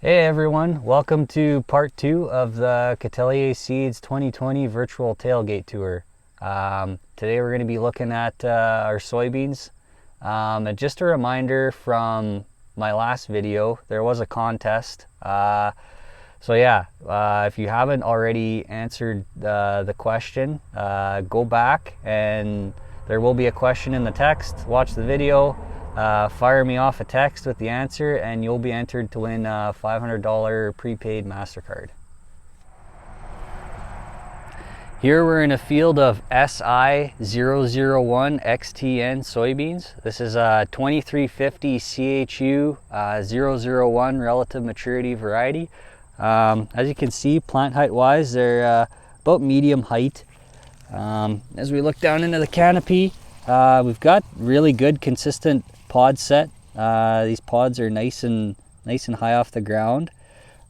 Hey everyone, welcome to part 2 of the Catellier Seeds 2020 virtual tailgate tour. Today we're going to be looking at our soybeans. And just a reminder from my last video, there was a contest. If you haven't already answered the question, go back and there will be a question in the text. Watch the video. Fire me off a text with the answer and you'll be entered to win a $500 prepaid MasterCard. Here we're in a field of SI001 XTN soybeans. This is a 2350 CHU 001 relative maturity variety. As you can see, plant height wise, they're about medium height. As we look down into the canopy, we've got really good consistent pod set. These pods are nice and high off the ground.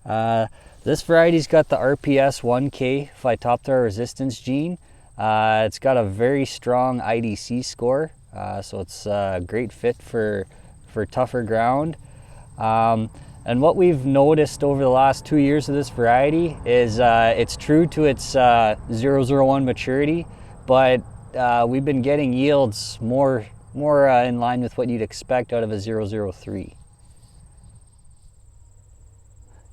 This variety's got the RPS 1K Phytophthora resistance gene. It's got a very strong IDC score, so it's a great fit for tougher ground. And what we've noticed over the last 2 years of this variety is it's true to its 001 maturity, but we've been getting yields more in line with what you'd expect out of a 003.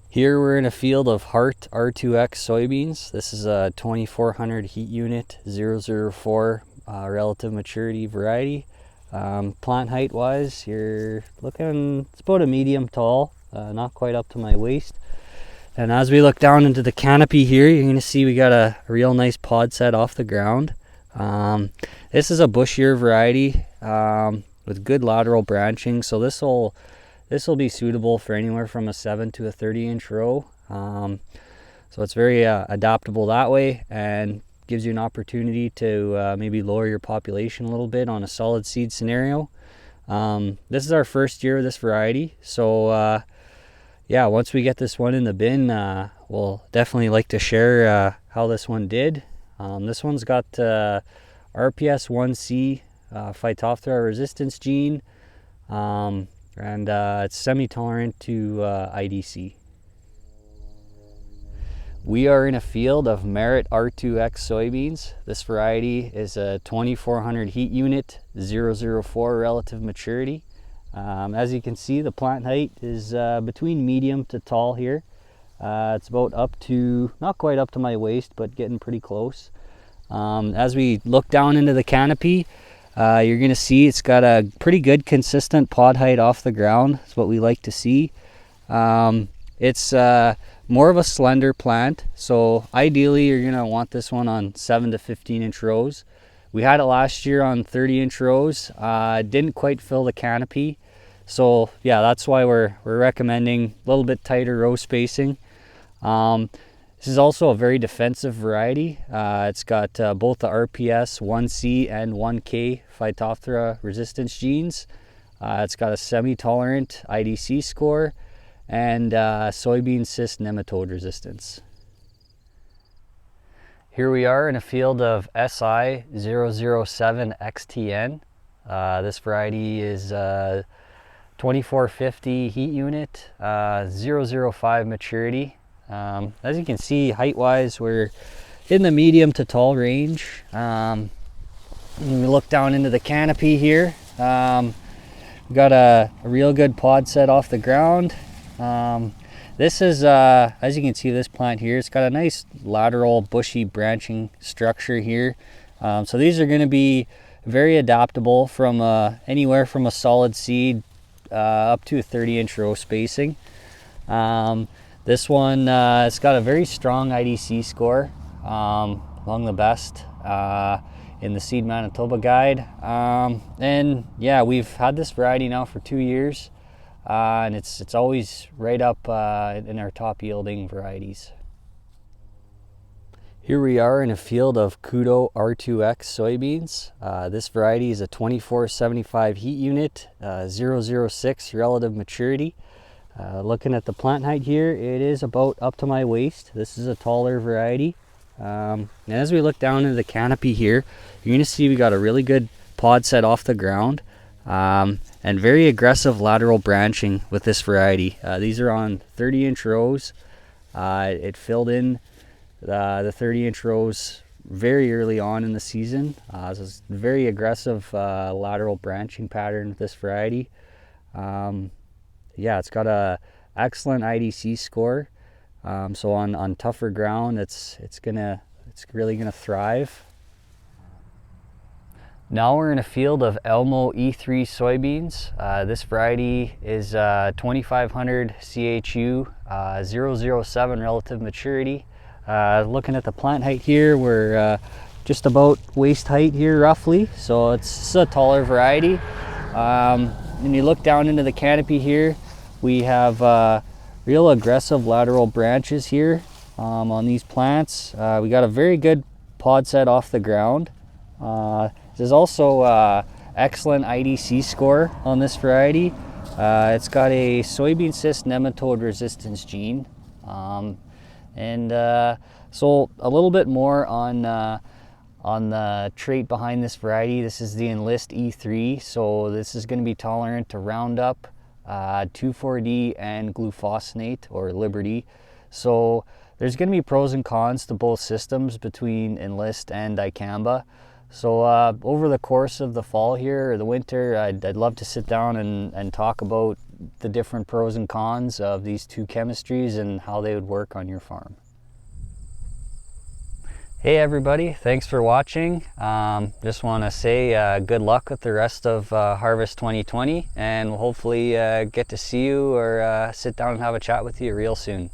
Here we're in a field of Hart R2X soybeans. This is a 2400 heat unit 004 relative maturity variety. Plant height wise, you're looking, it's about a medium tall, not quite up to my waist. And as we look down into the canopy here, you're going to see we got a real nice pod set off the ground. This is a bushier variety with good lateral branching, so this will be suitable for anywhere from a 7 to a 30-inch row. So it's very adaptable that way and gives you an opportunity to maybe lower your population a little bit on a solid seed scenario. This is our first year of this variety, so once we get this one in the bin, we'll definitely like to share how this one did. This one's got RPS 1C Phytophthora resistance gene, and it's semi-tolerant to IDC. We are in a field of Merit R2X soybeans. This variety is a 2400 heat unit 004 relative maturity. As you can see, the plant height is between medium to tall here. It's about up to, not quite up to my waist, but getting pretty close. As we look down into the canopy, you're going to see it's got a pretty good consistent pod height off the ground. That's what we like to see. It's more of a slender plant, so ideally you're going to want this one on 7 to 15-inch rows. We had it last year on 30-inch rows. Didn't quite fill the canopy, so yeah, that's why we're recommending a little bit tighter row spacing. This is also a very defensive variety. It's got both the RPS 1C and 1K Phytophthora resistance genes. It's got a semi-tolerant IDC score and soybean cyst nematode resistance. Here we are in a field of SI007 XTN. This variety is 2450 heat unit, 005 maturity. As you can see, height wise, we're in the medium to tall range. When we look down into the canopy here, we've got a real good pod set off the ground. This is, as you can see, this plant here, it's got a nice lateral bushy branching structure here. So these are going to be very adaptable from anywhere from a solid seed up to a 30-inch row spacing. This one, it's got a very strong IDC score, among the best in the Seed Manitoba guide. And yeah, we've had this variety now for 2 years, and it's always right up in our top yielding varieties. Here we are in a field of Kudo R2X soybeans. This variety is a 2475 heat unit, 006 relative maturity. Looking at the plant height here, it is about up to my waist. This is a taller variety. And as we look down into the canopy here, you're going to see we got a really good pod set off the ground. and very aggressive lateral branching with this variety. These are on 30-inch rows. It filled in the 30-inch rows very early on in the season. So it's a very aggressive lateral branching pattern with this variety. Yeah, it's got a excellent IDC score. So on tougher ground, it's really gonna thrive. Now we're in a field of Elmo E3 soybeans. This variety is 2500 CHU, 007 relative maturity. Looking at the plant height here, we're just about waist height here roughly, so it's a taller variety. When you look down into the canopy here, we have real aggressive lateral branches here on these plants. We got a very good pod set off the ground. There's also excellent IDC score on this variety. It's got a soybean cyst nematode resistance gene. So a little bit more on the trait behind this variety. This is the Enlist E3, so this is going to be tolerant to Roundup, 2,4-D, and glufosinate or Liberty. So there's going to be pros and cons to both systems between Enlist and dicamba. So over the course of the fall here, or the winter, I'd love to sit down and talk about the different pros and cons of these two chemistries and how they would work on your farm. Hey everybody, thanks for watching. Just want to say good luck with the rest of Harvest 2020, and we'll hopefully get to see you or sit down and have a chat with you real soon.